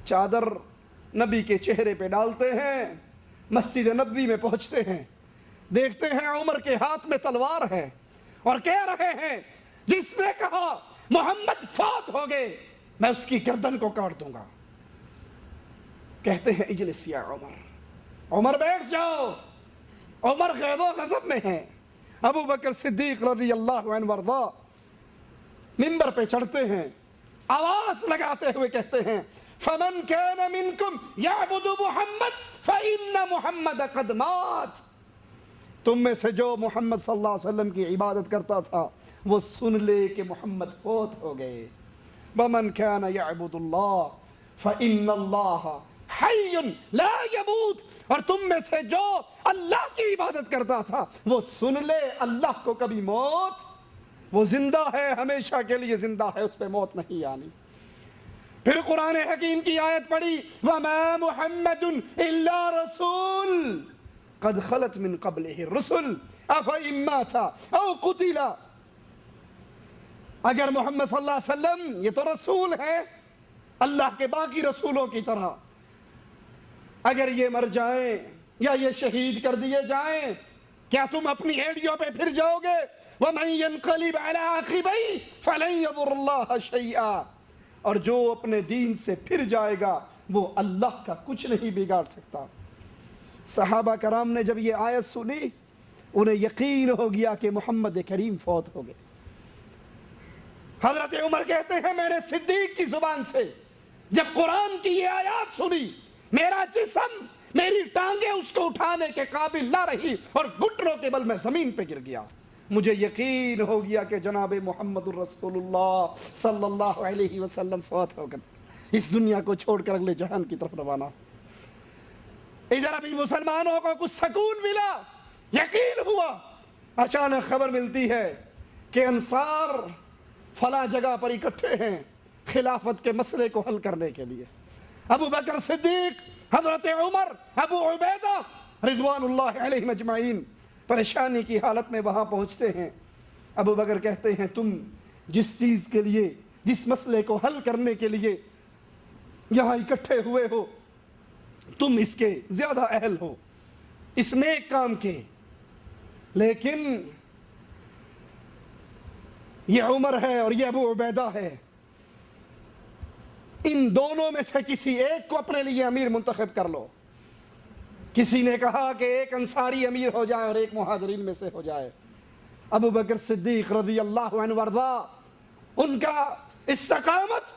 چادر نبی کے چہرے پہ ڈالتے ہیں، مسجد نبوی میں پہنچتے ہیں، دیکھتے ہیں عمر کے ہاتھ میں تلوار ہے اور کہہ رہے ہیں جس نے کہا محمد فوت ہو گئے میں اس کی گردن کو کاٹ دوں گا۔ کہتے ہیں اجلس یا عمر، عمر بیٹھ جاؤ۔ عمر غیظ و غضب میں ہیں۔ ابو بکر صدیق رضی اللہ عنہ وارضا منبر پہ چڑھتے ہیں، آواز لگاتے ہوئے کہتے ہیں فَمَنْ كَانَ مِنْكُمْ يَعْبُدُ مُحَمَّدْ فَإِنَّ مُحَمَّدَ قَدْ مَاتَ۔ تم میں سے جو محمد صلی اللہ علیہ وسلم کی عبادت کرتا تھا وہ سن لے کہ محمد فوت ہو گئے۔ وَمَنْ كَانَ يَعْبُدُ اللَّهَ فَإِنَّ اللَّهَ حَيٌّ لَا يَمُوتُ، اور تم میں سے جو اللہ کی عبادت کرتا تھا وہ سن لے اللہ کو کبھی موت، وہ زندہ ہے، ہمیشہ کے لیے زندہ ہے، اس پہ موت نہیں آنی۔ پھر قرآن حکیم کی آیت پڑھی وَمَا مُحَمَّدٌ إِلَّا رَسُولٌ قَدْ خَلَتْ مِن قَبْلِهِ الرُّسُلُ أَفَإِن مَاتَ أَوْ قُتِلَ۔ اگر محمد صلی اللہ علیہ وسلم یہ تو رسول ہے اللہ کے باقی رسولوں کی طرح، اگر یہ مر جائیں یا یہ شہید کر دیے جائیں کیا تم اپنی ایڑیوں پہ پھر جاؤ گے؟ وَمَن يَنْقَلِبْ عَلَىٰ عَقِبَيْهِ فَلَن يَضُرَّ اللَّهَ شَيْئًا، اور جو اپنے دین سے پھر جائے گا وہ اللہ کا کچھ نہیں بگاڑ سکتا۔ صحابہ کرام نے جب یہ آیت سنی انہیں یقین ہو گیا کہ محمد کریم فوت ہو گئے۔ حضرت عمر کہتے ہیں میں نے صدیق کی زبان سے جب قرآن کی یہ آیات سنی میرا جسم، میری ٹانگیں اس کو اٹھانے کے قابل نہ رہی اور گھٹنوں کے بل میں زمین پہ گر گیا۔ مجھے یقین ہو گیا کہ جناب محمد الرسول اللہ صلی اللہ علیہ وسلم فوت ہو کر اس دنیا کو چھوڑ کر اگلے جہان کی طرف روانہ۔ ادھر ابھی مسلمانوں کو کچھ سکون ملا، یقین ہوا، اچانک خبر ملتی ہے کہ انصار فلاں جگہ پر اکٹھے ہیں خلافت کے مسئلے کو حل کرنے کے لیے۔ ابو بکر صدیق، حضرت عمر، ابو عبیدہ رضوان اللہ علیہم اجمعین پریشانی کی حالت میں وہاں پہنچتے ہیں۔ ابو بکر کہتے ہیں تم جس چیز کے لیے، جس مسئلے کو حل کرنے کے لیے یہاں اکٹھے ہوئے ہو تم اس کے زیادہ اہل ہو، اس نیک کام کے، لیکن یہ عمر ہے اور یہ ابو عبیدہ ہے، ان دونوں میں سے کسی ایک کو اپنے لیے امیر منتخب کر لو۔ کسی نے کہا کہ ایک انصاری امیر ہو جائے اور ایک مہاجرین میں سے ہو جائے۔ ابو بکر صدیق رضی اللہ عنہ وارضا ان کا استقامت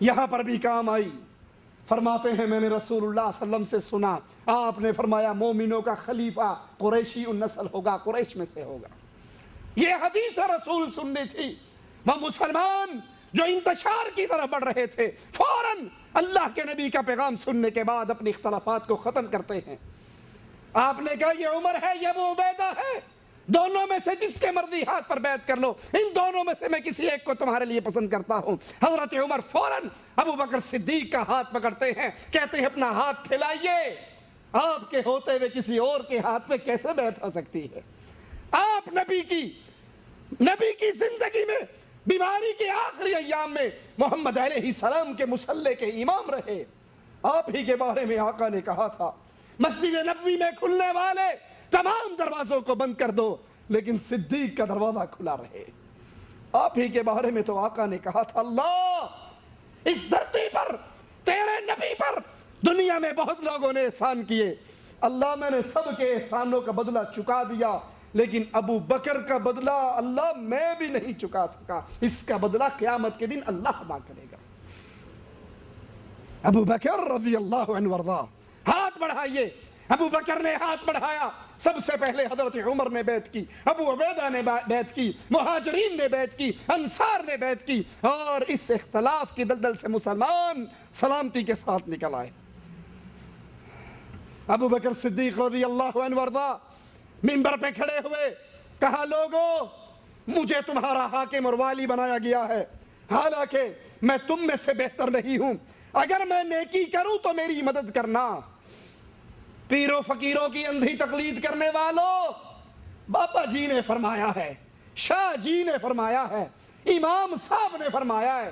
یہاں پر بھی کام آئی۔ فرماتے ہیں میں نے رسول اللہ صلی اللہ علیہ وسلم سے سنا، آپ نے فرمایا مومنوں کا خلیفہ قریشی النسل ہوگا، قریش میں سے ہوگا۔ یہ حدیث رسول سننی تھی۔ وہ مسلمان جو انتشار کی طرف بڑھ رہے تھے فوراً اللہ کے نبی کا پیغام سننے کے بعد اپنی اختلافات کو ختم کرتے ہیں۔ آپ نے کہا یہ عمر ہے، یہ ابو عبیدہ ہے، دونوں میں سے جس کے مرضی ہاتھ پر بیعت کر لو، ان دونوں میں سے میں کسی ایک کو تمہارے لیے پسند کرتا ہوں۔ حضرت عمر فوراً ابو بکر صدیق کا ہاتھ پکڑتے ہیں، کہتے ہیں اپنا ہاتھ پھیلائیے، آپ کے ہوتے ہوئے کسی اور کے ہاتھ پہ کیسے بیعت ہو سکتی ہے؟ آپ نبی کی زندگی میں بیماری کے آخری ایام میں محمد علیہ السلام کے مصلی کے امام رہے، آپ ہی کے بارے میں آقا نے کہا تھا مسجد نبوی میں کھلنے والے تمام دروازوں کو بند کر دو لیکن صدیق کا دروازہ کھلا رہے۔ آپ ہی کے بارے میں تو آقا نے کہا تھا اللہ اس دھرتی پر تیرے نبی پر دنیا میں بہت لوگوں نے احسان کیے، اللہ میں نے سب کے احسانوں کا بدلہ چکا دیا لیکن ابو بکر کا بدلہ اللہ میں بھی نہیں چکا سکا، اس کا بدلہ قیامت کے دن اللہ ادا کرے گا۔ ابو بکر رضی اللہ عنہ وارضا ہاتھ بڑھائیے۔ ابو بکر نے ہاتھ بڑھایا، سب سے پہلے حضرت عمر نے بیعت کی، ابو عبیدہ نے بیعت کی، مہاجرین نے بیعت کی، انصار نے بیعت کی، اور اس اختلاف کی دلدل سے مسلمان سلامتی کے ساتھ نکل آئے۔ ابو بکر صدیق رضی اللہ عنہ وارضا منبر پہ کھڑے ہوئے کہا لوگو مجھے تمہارا حاکم اور والی بنایا گیا ہے، حالانکہ میں تم میں سے بہتر نہیں ہوں، اگر میں نیکی کروں تو میری مدد کرنا۔ پیروں فقیروں کی اندھی تقلید کرنے والوں، بابا جی نے فرمایا ہے، شاہ جی نے فرمایا ہے، امام صاحب نے فرمایا ہے،